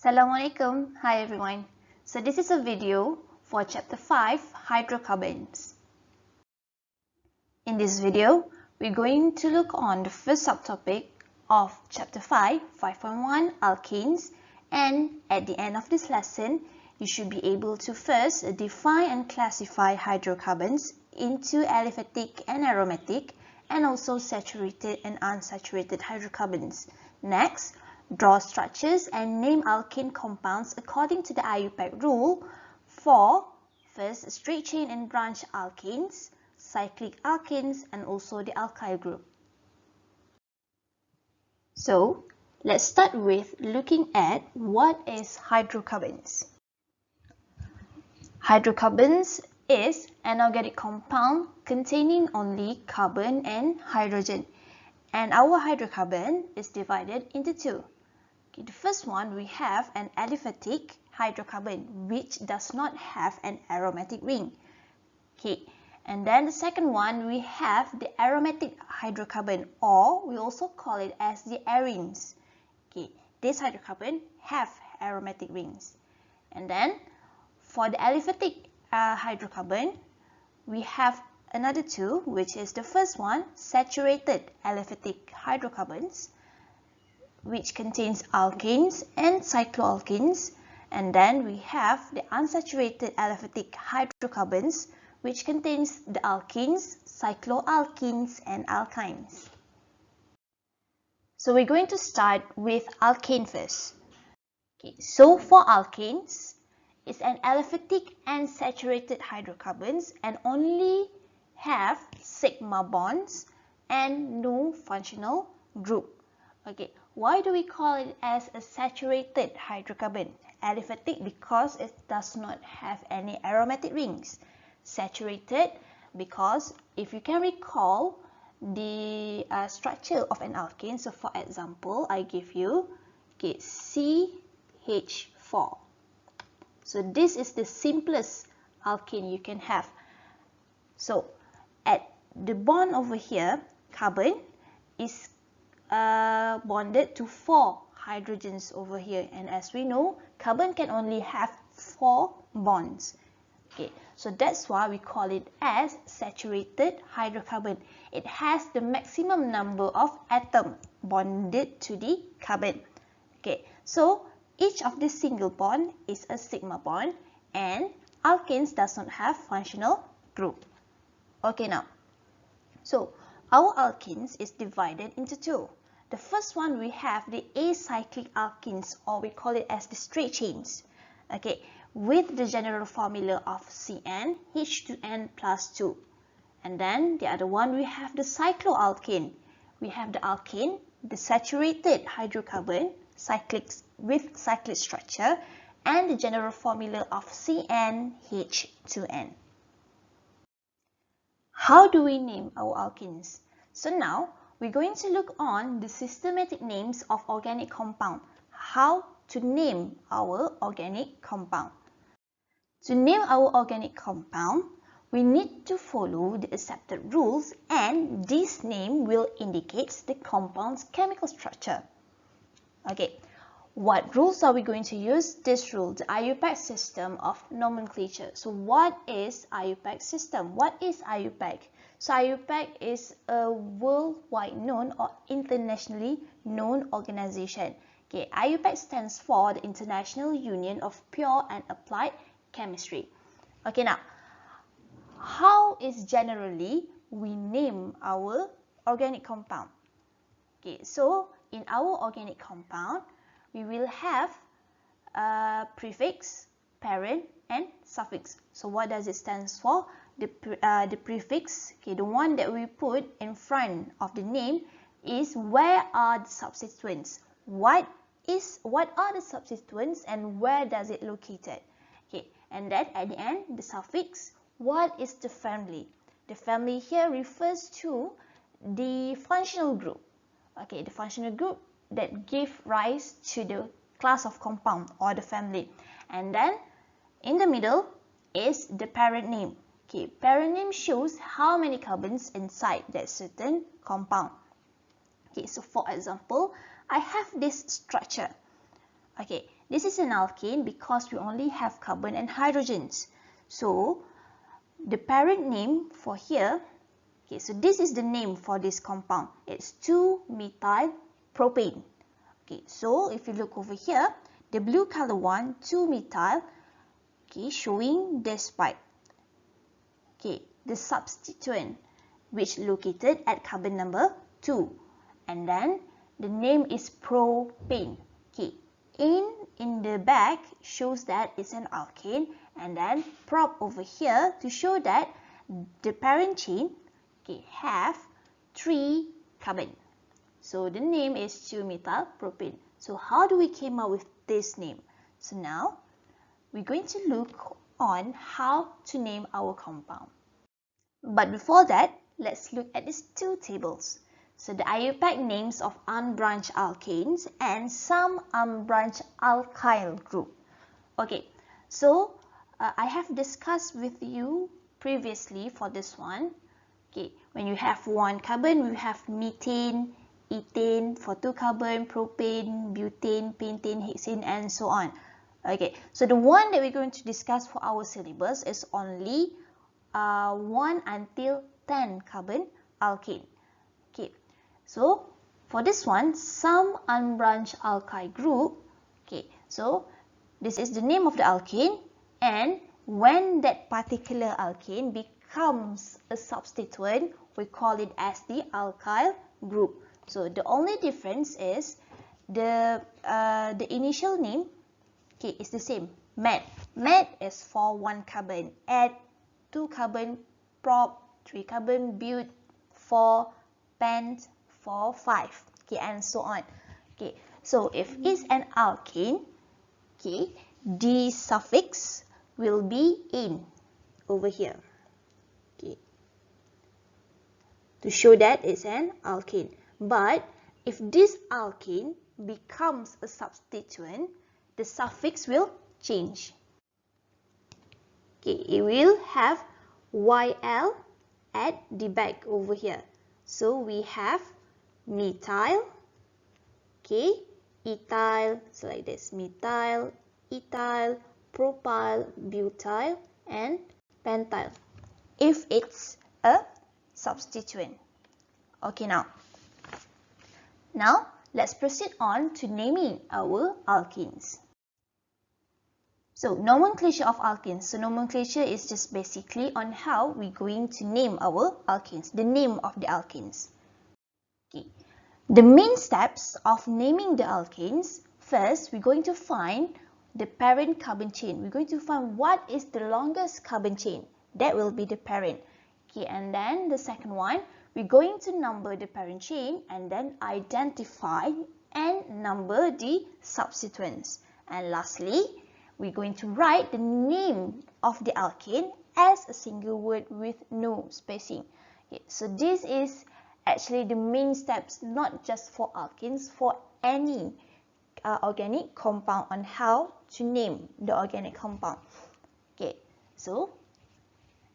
Assalamualaikum. Hi everyone. So this is a video for chapter 5 hydrocarbons. In this video, we're going to look on the first subtopic of chapter 5, 5.1 alkanes, and at the end of this lesson, you should be able to first define and classify hydrocarbons into aliphatic and aromatic, and also saturated and unsaturated hydrocarbons. Next, draw structures and name alkane compounds according to the IUPAC rule for first straight chain and branch alkanes, cyclic alkanes, and also the alkyl group. So let's start with looking at what is hydrocarbons. Hydrocarbons is an organic compound containing only carbon and hydrogen, and our hydrocarbon is divided into two. Okay, the first one, we have an aliphatic hydrocarbon which does not have an aromatic ring. Okay, and then the second one, we have the aromatic hydrocarbon, or we also call it as the arenes. Okay, this hydrocarbon have aromatic rings. And then for the aliphatic hydrocarbon, we have another two, which is the first one, saturated aliphatic hydrocarbons, which contains alkanes and cycloalkanes, and then we have the unsaturated aliphatic hydrocarbons, which contains the alkenes, cycloalkenes, and alkynes. So we're going to start with alkane first. Okay, so for alkanes, it's an aliphatic and saturated hydrocarbons and only have sigma bonds and no functional group. Okay, why do we call it as a saturated hydrocarbon? Aliphatic because it does not have any aromatic rings. Saturated because if you can recall the structure of an alkane, so for example, I give you CH4. So this is the simplest alkane you can have. So at the bond over here, carbon is bonded to 4 hydrogens over here, and as we know, carbon can only have 4 bonds. Okay, so that's why we call it as saturated hydrocarbon. It has the maximum number of atoms bonded to the carbon. Okay, so each of the single bond is a sigma bond, and alkanes does not have functional group. Okay, now, so our alkenes is divided into two. The first one, we have the acyclic alkenes, or we call it as the straight chains. Okay, with the general formula of CN, H2N plus 2. And then the other one, we have the cycloalkane. We have the alkane, the saturated hydrocarbon, cyclic with cyclic structure, and the general formula of CnH2n. How do we name our alkenes? So now we're going to look on the systematic names of organic compound. How to name our organic compound. To name our organic compound, we need to follow the accepted rules, and this name will indicate the compound's chemical structure. Okay, what rules are we going to use? This rule, the IUPAC system of nomenclature. So what is IUPAC system? What is IUPAC? So IUPAC is a worldwide known or internationally known organization. Okay, IUPAC stands for the International Union of Pure and Applied Chemistry. Okay, now, how is generally we name our organic compound? Okay, so in our organic compound, we will have a prefix, parent, and suffix. So what does it stand for? The prefix, okay, the one that we put in front of the name, is where are the substituents. What are the substituents and where does it located? Okay, and then at the end, the suffix, what is the family? The family here refers to the functional group. Okay, the functional group that give rise to the class of compound or the family. And then in the middle is the parent name. Okay, parent name shows how many carbons inside that certain compound. Okay, so for example, I have this structure. Okay, this is an alkane because we only have carbon and hydrogens. So the parent name for here, okay, so this is the name for this compound. It's 2-methyl propane. Okay, so if you look over here, the blue color one, 2-methyl, okay, showing this pipe. Okay, the substituent which located at carbon number 2, and then the name is propane. Okay, in the back shows that it's an alkane, and then prop over here to show that the parent chain, okay, have 3 carbon. So the name is 2-methyl propane. So how do we came up with this name? So now we're going to look on how to name our compound. But before that, let's look at these two tables. So the IUPAC names of unbranched alkanes and some unbranched alkyl group. Okay, so I have discussed with you previously for this one. Okay, when you have 1 carbon, we have methane, ethane, for 2 carbon, propane, butane, pentane, hexane, and so on. Okay, so the one that we're going to discuss for our syllabus is only 1 until 10 carbon alkane. Okay, so for this one, some unbranched alkyl group. Okay, so this is the name of the alkane, and when that particular alkane becomes a substituent, we call it as the alkyl group. So the only difference is the initial name, okay, is the same. Met. Met is for 1 carbon. Add 2 carbon, prop, 3 carbon, but, 4, pent, 4, 5, okay, and so on. Okay, so if it's an alkane, okay, the suffix will be in over here, okay, to show that it's an alkane. But if this alkane becomes a substituent, the suffix will change. Okay, it will have YL at the back over here. So we have methyl, okay, ethyl, so like this, methyl, ethyl, propyl, butyl, and pentyl, if it's a substituent. Okay, now let's proceed on to naming our alkenes. So nomenclature of alkenes. So nomenclature is just basically on how we're going to name our alkenes, the name of the alkenes. Okay. The main steps of naming the alkenes, first we're going to find the parent carbon chain. We're going to find what is the longest carbon chain. That will be the parent. Okay, and then the second one, we're going to number the parent chain and then identify and number the substituents. And lastly, we're going to write the name of the alkane as a single word with no spacing. Okay, so this is actually the main steps, not just for alkenes, for any organic compound, on how to name the organic compound. Okay, so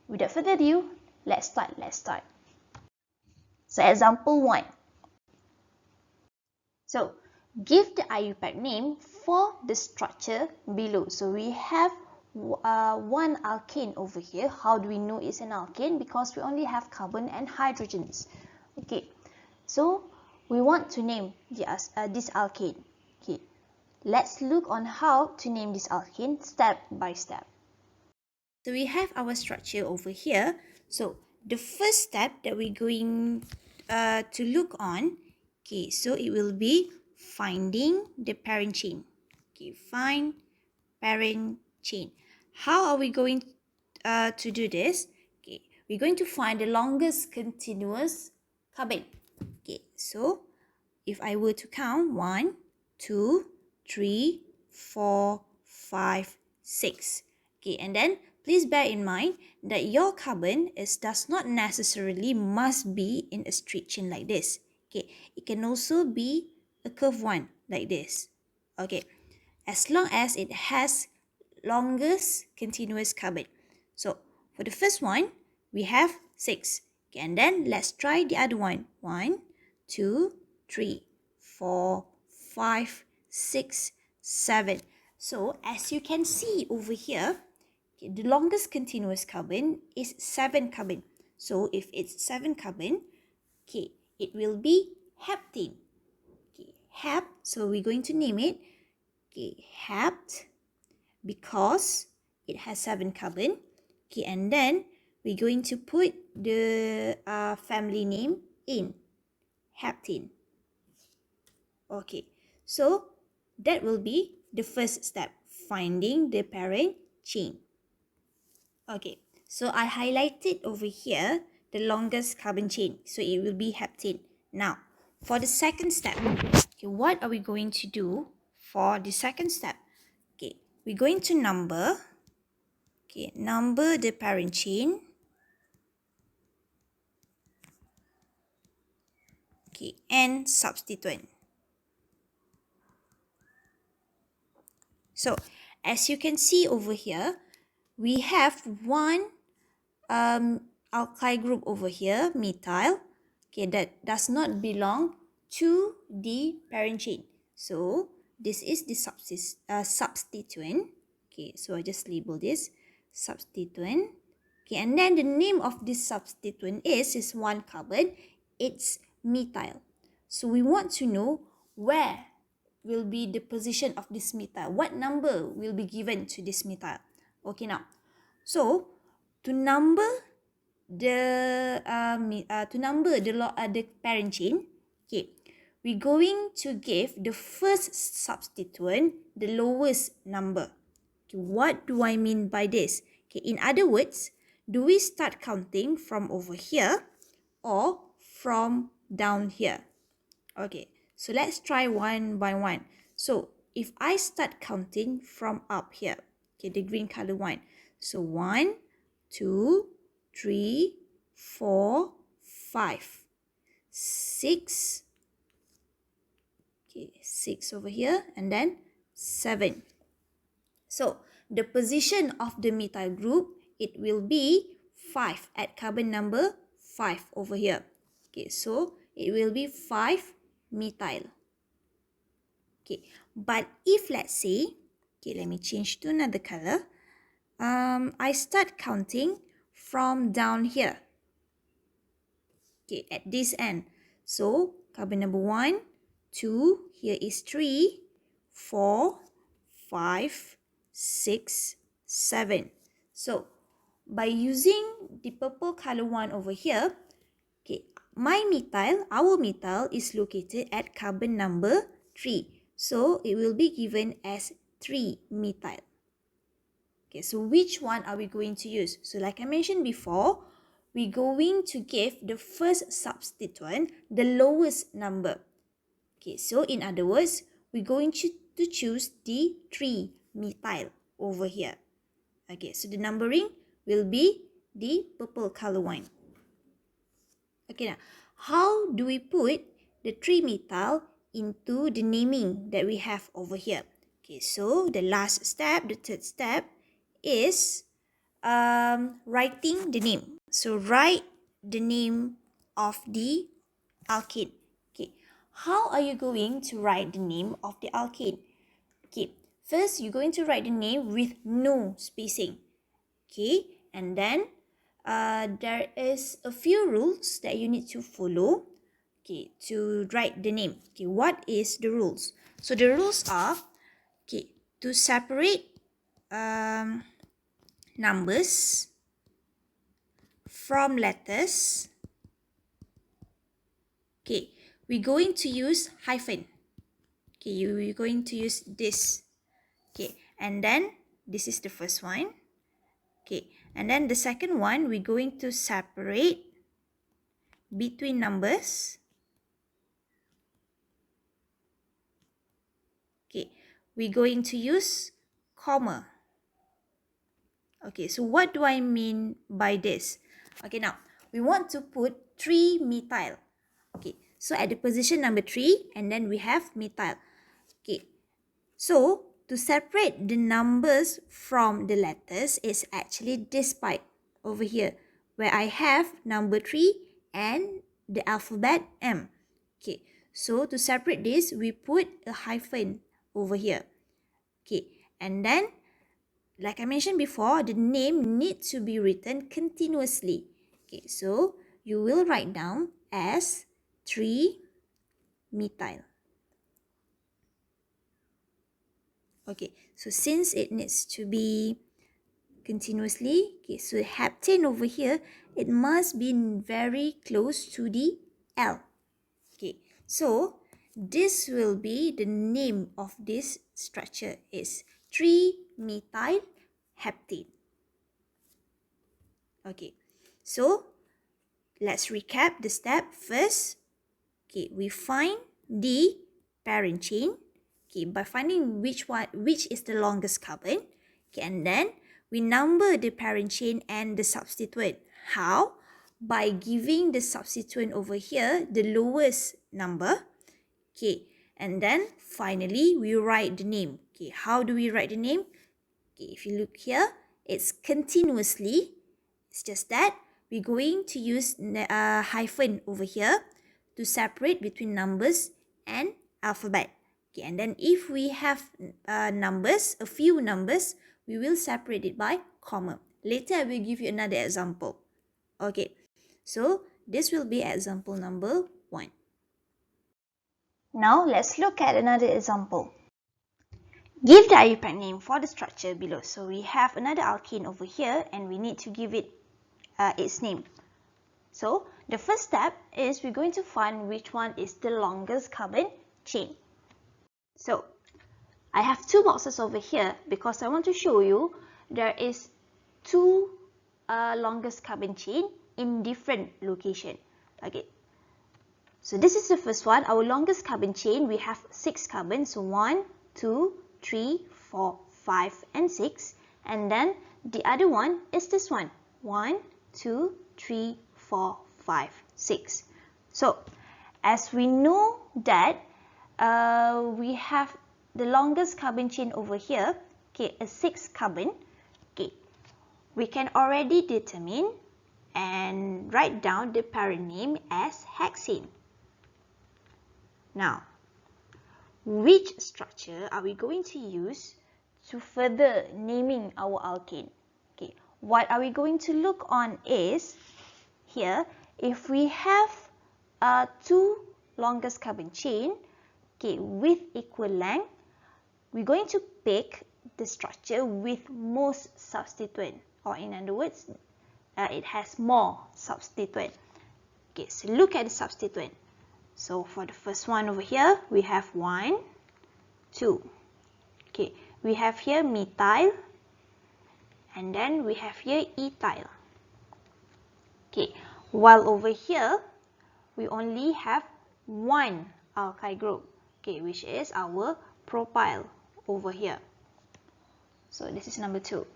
without further ado, let's start. So example 1. So give the IUPAC name for the structure below. So we have 1 alkane over here. How do we know it's an alkane? Because we only have carbon and hydrogens. Okay, so we want to name this alkane. Okay, let's look on how to name this alkane step by step. So we have our structure over here. So the first step that we're going to look on, okay, so it will be finding the parent chain. Okay, find parent chain. How are we going to do this? Okay, we're going to find the longest continuous carbon. Okay, so if I were to count 1, 2, 3, 4, 5, 6. Okay, and then please bear in mind that your carbon does not necessarily must be in a straight chain like this. Okay, it can also be a curved one like this. Okay, as long as it has longest continuous carbon. So for the first one, we have 6. Okay, and then let's try the other one. 1, 2, 3, 4, 5, 6, 7. So as you can see over here, okay, the longest continuous carbon is 7 carbon. So if it's 7 carbon, okay, it will be heptane. Okay, hept, so we're going to name it, okay, hept, because it has 7 carbon. Okay, and then we're going to put the family name in, heptane. Okay, so that will be the first step, finding the parent chain. Okay, so I highlighted over here the longest carbon chain, so it will be heptane. Now, for the second step, okay, what are we going to do for the second step? Okay, we're going to number the parent chain. Okay, and substituent. So, as you can see over here, we have one alkyl group over here, methyl, okay, that does not belong to the parent chain. So, this is the substituent. Okay, so I just label this substituent. Okay, and then the name of this substituent is one carbon. It's methyl. So we want to know where will be the position of this methyl. What number will be given to this methyl? Okay, now, so to number the parent chain, okay, we're going to give the first substituent the lowest number. Okay, what do I mean by this? Okay, in other words, do we start counting from over here or from down here? Okay, so let's try one by one. So if I start counting from up here, okay, the green color one. So 1, 2, 3, 4, 5, 6. Okay, 6 over here, and then 7. So the position of the methyl group, it will be 5 at carbon number 5 over here. Okay, so it will be 5 methyl. Okay, but if let's say, okay, let me change to another color. I start counting from down here. Okay, at this end. So carbon number 1, 2, here is 3, 4, 5, 6, 7. So by using the purple color one over here, okay, our methyl is located at carbon number 3. So it will be given as 3 methyl. Okay, so which one are we going to use? So like I mentioned before, we're going to give the first substituent the lowest number. Okay, so in other words, we're going to choose the 3 methyl over here. Okay, so the numbering will be the purple color one. Okay, now, how do we put the 3 methyl into the naming that we have over here? Okay, so the last step, the third step, is writing the name. So write the name of the alkane. Okay, how are you going to write the name of the alkane? Okay, first you're going to write the name with no spacing. Okay, and then there is a few rules that you need to follow, okay, to write the name. Okay, what is the rules? So the rules are, okay, to separate numbers from letters. Okay, we're going to use hyphen. Okay, you're going to use this. Okay, and then this is the first one. Okay, and then the second one, we're going to separate between numbers. Okay, we're going to use comma. Okay, so what do I mean by this? Okay, now we want to put 3 methyl. Okay, so at the position number 3, and then we have methyl. Okay, so to separate the numbers from the letters is actually this part over here, where I have number 3 and the alphabet M. Okay, so to separate this, we put a hyphen over here. Okay, and then, like I mentioned before, the name needs to be written continuously. Okay, so you will write down as 3-methyl. Okay, so since it needs to be continuously, okay, so heptane over here, it must be very close to the L. Okay, so this will be the name of this structure is 3-methyl heptane. Okay, so let's recap the step. First, okay, we find the parent chain. Okay, by finding which is the longest carbon. Okay, and then we number the parent chain and the substituent. How? By giving the substituent over here the lowest number. Okay, and then finally we write the name. Okay, how do we write the name? Okay, if you look here, it's continuously. It's just that we're going to use a hyphen over here to separate between numbers and alphabet. Okay, and then if we have numbers, a few numbers, we will separate it by comma. Later, I will give you another example. Okay, so this will be example number 1. Now, let's look at another example. Give the IUPAC name for the structure below. So we have another alkane over here and we need to give it its name. So the first step is we're going to find which one is the longest carbon chain. So I have 2 boxes over here because I want to show you there is 2 longest carbon chain in different location. Okay. So this is the first one. Our longest carbon chain, we have 6 carbons. So 1, 2, 3, 4, 5, and 6. And then the other one is this one. 1, 2, 3, 4, 5, 6. So as we know that we have the longest carbon chain over here, okay, a 6 carbon. Okay, we can already determine and write down the parent name as hexane. Now, which structure are we going to use to further naming our alkane? Okay, what are we going to look on is here, if we have 2 longest carbon chain, okay, with equal length, we're going to pick the structure with most substituent, or in other words, it has more substituent. Okay, so look at the substituent. So for the first one over here, we have 1, 2. Okay, we have here methyl, and then we have here ethyl. Okay, while over here, we only have 1 alkyl group, okay, which is our propyl over here. So this is number 2.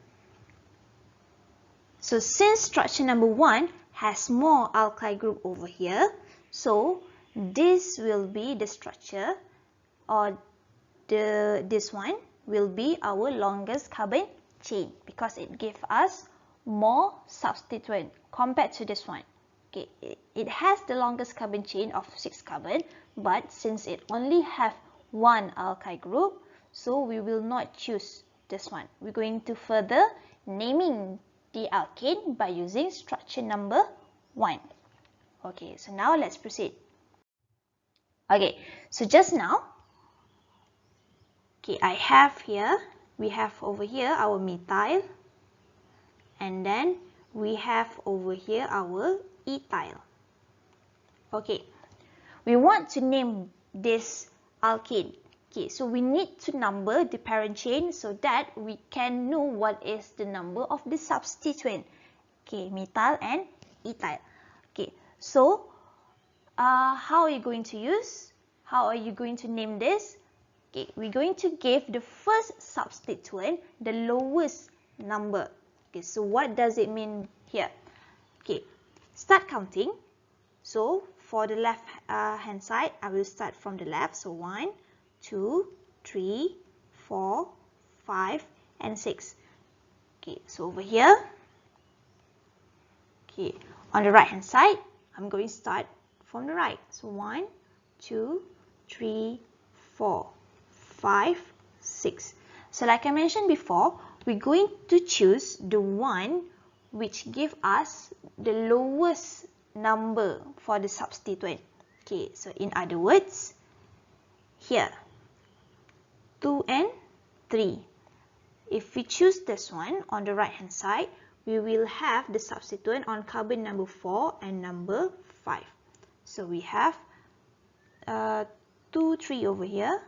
So since structure number 1 has more alkyl group over here, so this will be the structure, or this one will be our longest carbon chain because it gives us more substituent compared to this one. Okay, it has the longest carbon chain of 6 carbon, but since it only have 1 alkyl group, so we will not choose this one. We're going to further naming the alkane by using structure number 1. Okay, so now let's proceed. Okay, so just now, okay, I have here, we have over here our methyl, and then we have over here our ethyl. Okay, we want to name this alkane. Okay, so we need to number the parent chain so that we can know what is the number of the substituent. Okay, methyl and ethyl. Okay, so how are you going to use? How are you going to name this? Okay, we're going to give the first substituent the lowest number. Okay, so what does it mean here? Okay, start counting. So for the left hand side, I will start from the left. So 1, 2, 3, 4, 5, and 6. Okay, so over here, okay, on the right hand side, I'm going to start from the right. So 1, 2, 3, 4, 5, 6. So like I mentioned before, we're going to choose the one which give us the lowest number for the substituent. Okay, so in other words, here, 2 and 3. If we choose this one on the right hand side, we will have the substituent on carbon number 4 and number 5. So we have 2, 3 over here.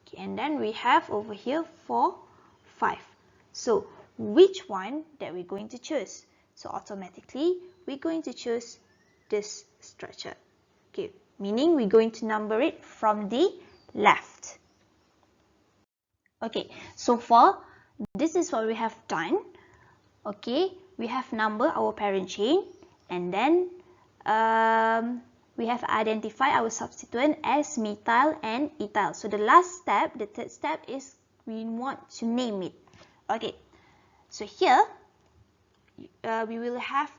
Okay, and then we have over here 4, 5. So which one that we're going to choose? So automatically we're going to choose this structure. Okay, meaning we're going to number it from the left. Okay, so far this is what we have done. Okay, we have numbered our parent chain, and then we have identified our substituent as methyl and ethyl. So the last step, the third step, is we want to name it. Okay, so here we will have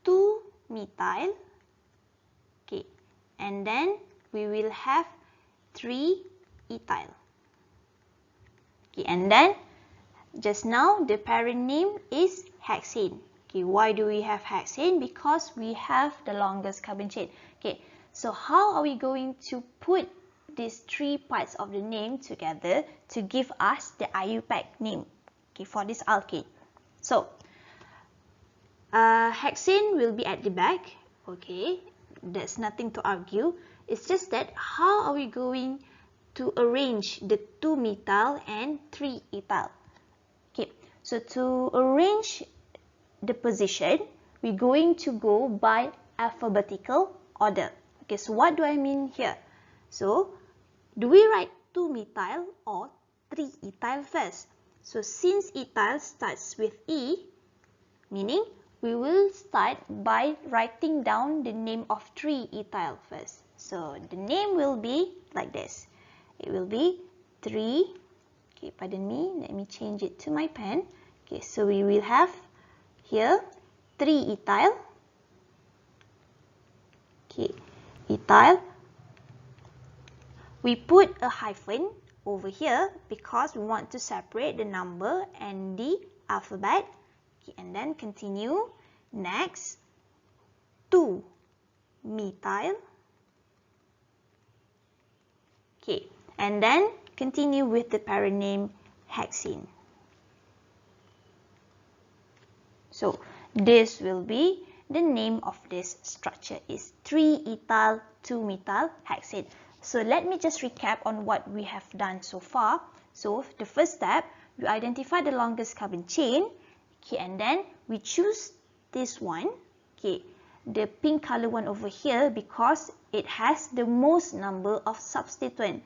2 methyl, okay, and then we will have 3 ethyl. Okay, and then just now the parent name is hexane. Okay, why do we have hexane? Because we have the longest carbon chain. Okay, so how are we going to put these 3 parts of the name together to give us the IUPAC name, okay, for this alkane? So hexane will be at the back. Okay, there's nothing to argue. It's just that how are we going to arrange the 2 methyl and 3 ethyl? Okay, so to arrange the position, we're going to go by alphabetical order. Okay, so what do I mean here? So do we write 2 methyl or 3 ethyl first? So since ethyl starts with E, meaning we will start by writing down the name of 3 ethyl first. So the name will be like this. It will be 3, okay, pardon me, let me change it to my pen. Okay, so we will have here 3 ethyl. Okay, ethyl. We put a hyphen over here because we want to separate the number and the alphabet. Okay, and then continue. Next, 2 methyl. Okay, and then continue with the parent name hexane. So this will be the name of this structure is 3-ethyl 2-methyl hexane. So let me just recap on what we have done so far. So the first step, we identify the longest carbon chain, okay, and then we choose this one, okay, the pink color one over here, because it has the most number of substituent.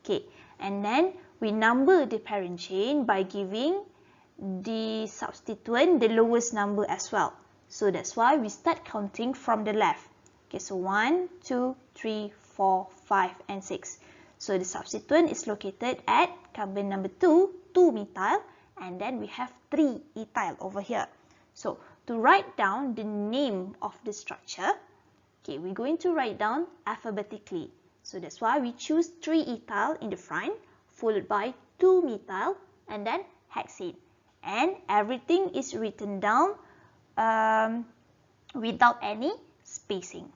Okay, and then we number the parent chain by giving the substituent the lowest number as well. So that's why we start counting from the left. Okay, so 1, 2, 3, 4, 5, and 6. So the substituent is located at carbon number 2, 2-methyl, and then we have 3-ethyl over here. So to write down the name of the structure, okay, we're going to write down alphabetically. So that's why we choose 3-ethyl in the front, followed by 2-methyl, and then hexane. And everything is written down without any spacing.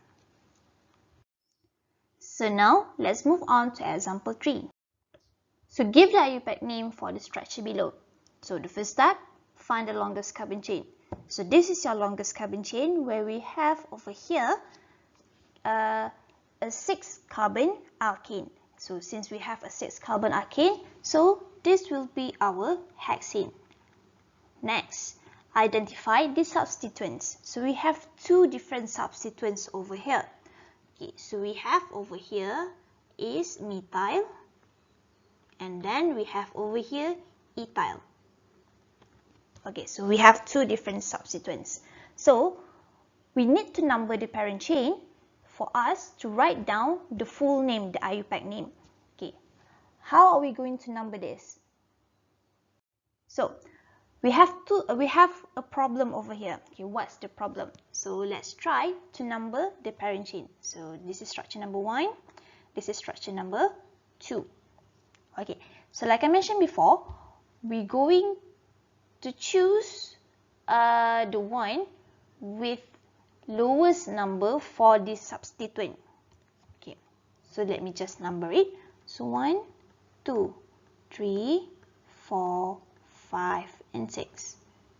So now let's move on to example 3. So give the IUPAC name for the structure below. So the first step, find the longest carbon chain. So this is your longest carbon chain, where we have over here a 6-carbon alkane. So since we have a 6-carbon alkane, so this will be our hexane. Next, identify the substituents. So we have 2 different substituents over here. Okay, so we have over here is methyl, and then we have over here ethyl. Okay, so we have 2 different substituents. So we need to number the parent chain for us to write down the full name, the IUPAC name. Okay, how are we going to number this? So we have a problem over here. Okay, what's the problem? So let's try to number the parent chain. So this is structure number 1. This is structure number 2. Okay, So like I mentioned before, we're going to choose the one with lowest number for this substituent. Okay, so let me just number it. So 1, 2, 3, 4, 5, and 6.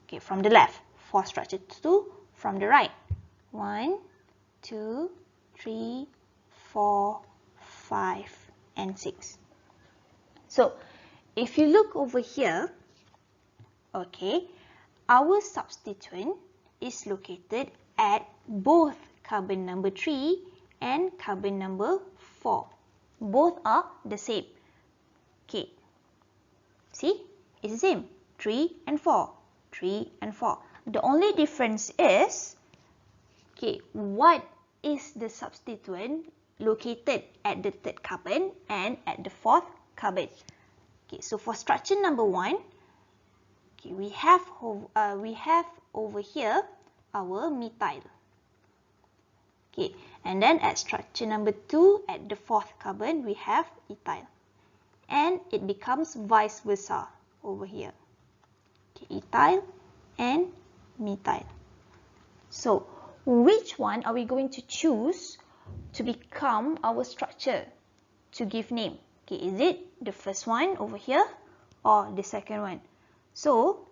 Okay, from the left. For structure 2, from the right. 1, 2, 3, 4, 5, and 6. So, if you look over here, okay, our substituent is located at both carbon number 3 and carbon number 4. Both are the same. Okay, see, it's the same. 3 and 4. 3 and 4. The only difference is, okay, what is the substituent located at the third carbon and at the fourth carbon. Okay, so for structure number 1, okay, we have over here our methyl. Okay, and then at structure number 2, at the fourth carbon, we have ethyl. And it becomes vice versa over here. Okay, ethyl and methyl. So, which one are we going to choose to become our structure, to give name? Okay, is it the first one over here or the second one? So,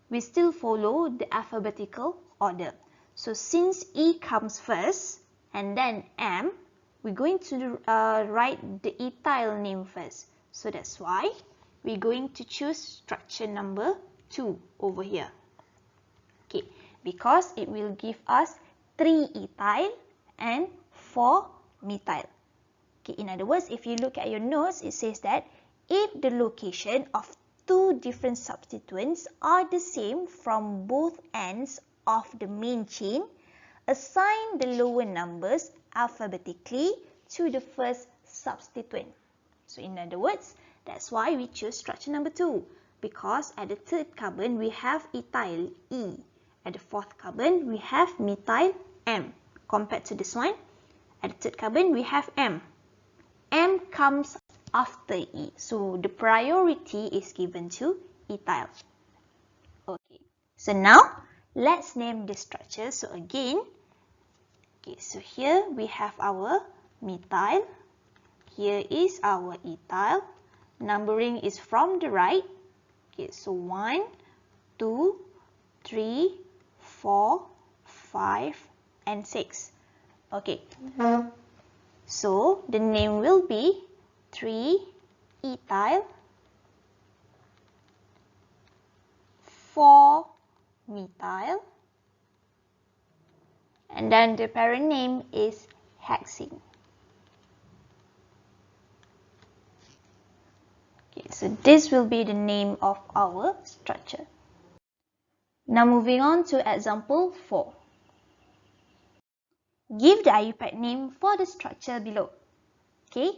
we still follow the alphabetical order. So, since E comes first and then M, we're going to write the ethyl name first. So, that's why we're going to choose structure number 2 over here. Okay, because it will give us 3 ethyl and 4 methyl. Okay, in other words, if you look at your notes, it says that if the location of 2 different substituents are the same from both ends of the main chain, assign the lower numbers alphabetically to the first substituent. So in other words, that's why we choose structure number 2, because at the third carbon we have ethyl E. At the fourth carbon we have methyl M. Compared to this one, at the third carbon we have M. M comes after E. So the priority is given to ethyl. Okay. So now let's name the structure. So again, okay, so here we have our methyl. Here is our ethyl. Numbering is from the right. Okay, so 1, 2, 3, 4, 5, and 6. Okay. So the name will be 3 ethyl, 4 methyl, and then the parent name is hexene. Okay, so this will be the name of our structure. Now moving on to example 4. Give the IUPAC name for the structure below. Okay,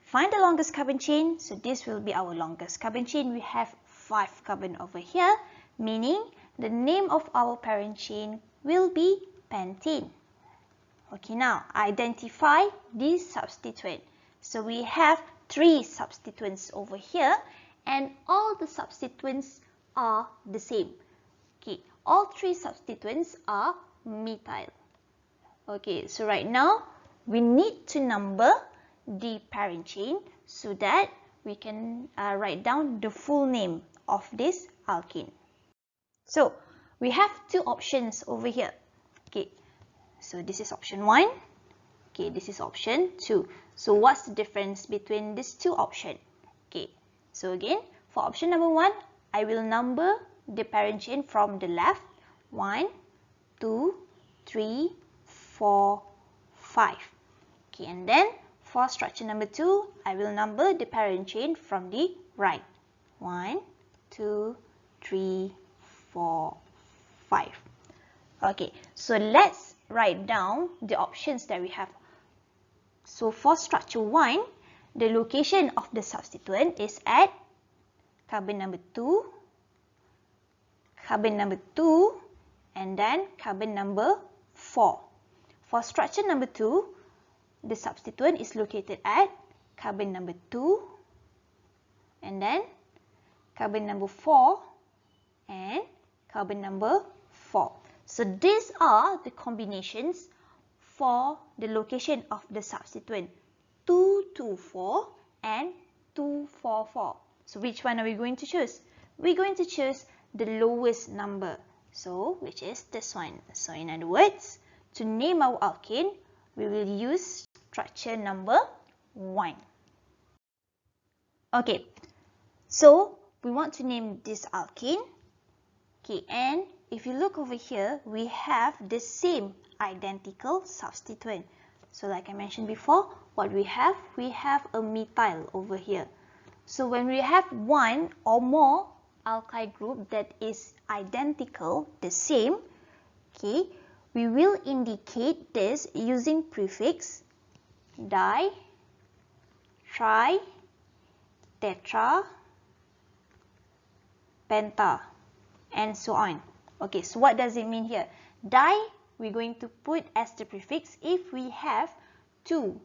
find the longest carbon chain. So this will be our longest carbon chain. We have 5 carbon over here, meaning the name of our parent chain will be pentane. Okay, now identify this substituent. So we have 3 substituents over here and all the substituents are the same. Okay, all 3 substituents are methyl. Okay, so right now we need to number the parent chain so that we can write down the full name of this alkane. So we have 2 options over here. Okay, so this is option 1. Okay, this is option 2. So what's the difference between these 2 options? Okay, so again, for option number 1, I will number the parent chain from the left. 1, 2, 3, 4, 5. Okay, and then for structure number 2, I will number the parent chain from the right. 1, 2, 3, 4, 5. Okay, so let's write down the options that we have. So for structure 1, the location of the substituent is at carbon number 2, carbon number 2, and then carbon number 4. For structure number 2, the substituent is located at carbon number 2, and then carbon number 4 and carbon number 4. So these are the combinations for the location of the substituent 224 and 244. So which one are we going to choose? We're going to choose the lowest number, so which is this one. So in other words, to name our alkane, we will use structure number 1. Okay, so we want to name this alkane. Okay, and if you look over here, we have the same identical substituent. So like I mentioned before, what we have a methyl over here. So when we have one or more alkyl group that is identical, the same, okay, we will indicate this using prefix di, tri, tetra, penta, and so on. Okay, so what does it mean here? Di, we're going to put as the prefix if we have 2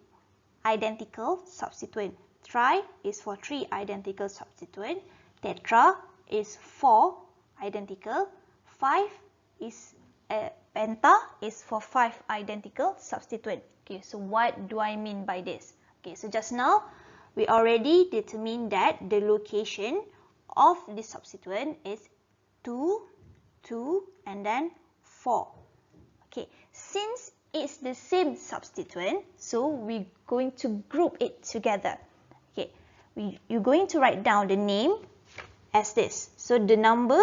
identical substituent. Tri is for 3 identical substituent. Tetra is 4 identical. 5 is penta is for 5 identical substituent. Okay, so what do I mean by this? Okay, so just now we already determined that the location of the substituent is 2, 2, and then 4. Okay, since it's the same substituent, so we're going to group it together. Okay, you're going to write down the name as this. So the number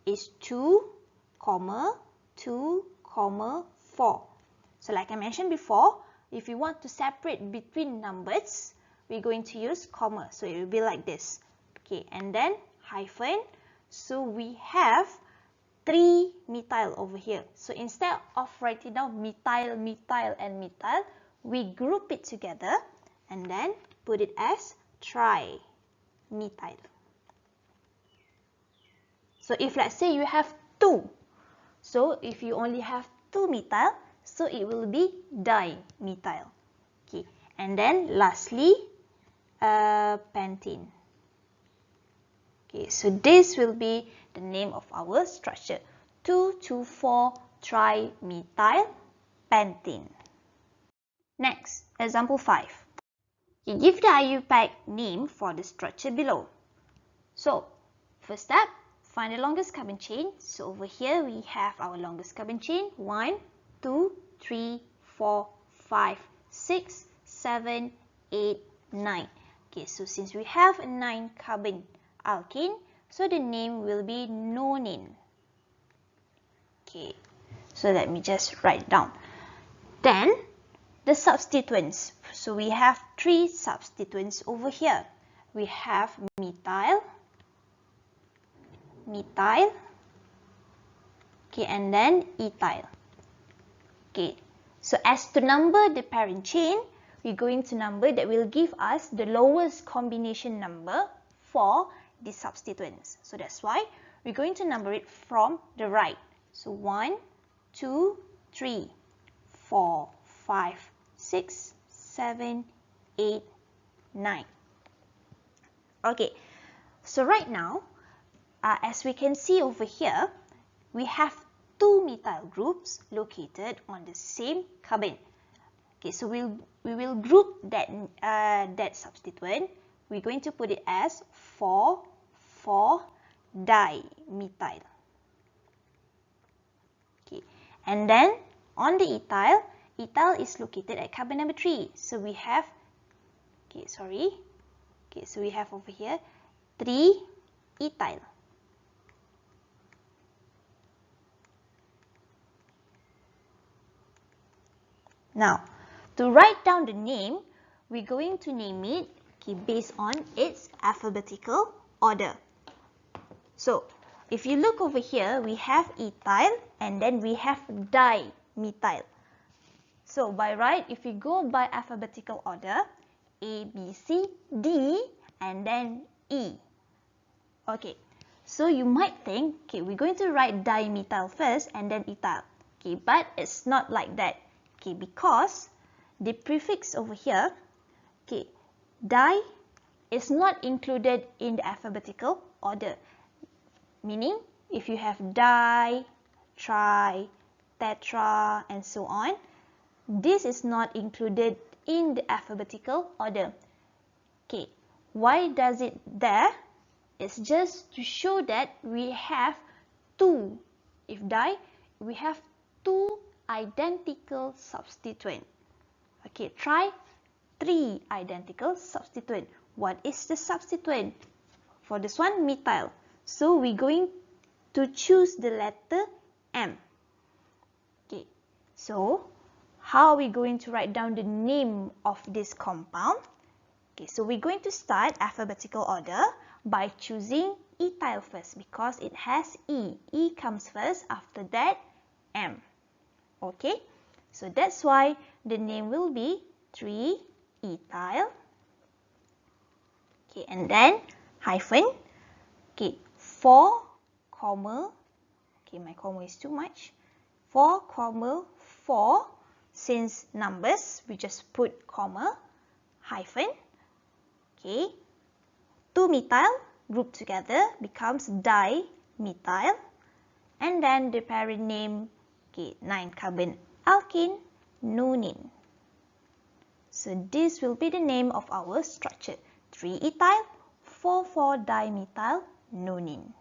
is 2, 2, 4. So like I mentioned before, if you want to separate between numbers, we're going to use comma. So it will be like this. Okay, and then hyphen. So we have 3 methyl over here. So instead of writing down methyl, methyl, and methyl, we group it together and then put it as tri-methyl. So if let's say you have 2, so if you only have 2 methyl, so it will be dimethyl. Okay, and then lastly, pentene. Okay, so this will be the name of our structure, 2,2,4 trimethyl pentene. Next, example 5. You give the IUPAC name for the structure below. So, first step, find the longest carbon chain. So over here we have our longest carbon chain, 1, 2, 3, 4, 5, 6, 7, 8, 9. Okay, so since we have a 9 carbon alkane, so the name will be nonene. Okay, so let me just write down. Then the substituents. So we have 3 substituents over here. We have methyl, methyl, okay, and then ethyl. Okay, so as to number the parent chain, we're going to number that will give us the lowest combination number for the substituents. So that's why we're going to number it from the right. So 1, 2, 3, 4, 5, 6, 7, 8, 9. Okay, so right now, as we can see over here, we have 2 methyl groups located on the same carbon. Okay, so we will group that substituent. We're going to put it as 4,4-dimethyl. Okay, and then on the ethyl, ethyl is located at carbon number 3. So we have, so we have over here 3-ethyl. Now, to write down the name, we're going to name it based on its alphabetical order. So, if you look over here, we have ethyl and then we have dimethyl. So, by right, if we go by alphabetical order, A, B, C, D, and then E. Okay, so you might think, we're going to write dimethyl first and then ethyl. Okay, but it's not like that. Okay, because the prefix over here, di is not included in the alphabetical order. Meaning, if you have di, tri, tetra, and so on, this is not included in the alphabetical order. Okay, why does it there? It's just to show that we have two. If di, we have two identical substituent. Okay, try three identical substituent. What is the substituent? For this one, methyl. So we're going to choose the letter M. Okay, so how are we going to write down the name of this compound? Okay, so we're going to start alphabetical order by choosing ethyl first because it has E. E comes first, after that M. Okay, so that's why the name will be 3-ethyl. Okay, and then hyphen. Okay, 4, comma. Okay, my comma is too much. 4, comma, 4. Since numbers, we just put comma, hyphen. Okay, 2-methyl grouped together becomes dimethyl. And then the parent name, okay, 9-carbon alkene, nonene. So this will be the name of our structure, 3-ethyl, 4,4-dimethyl, nonene.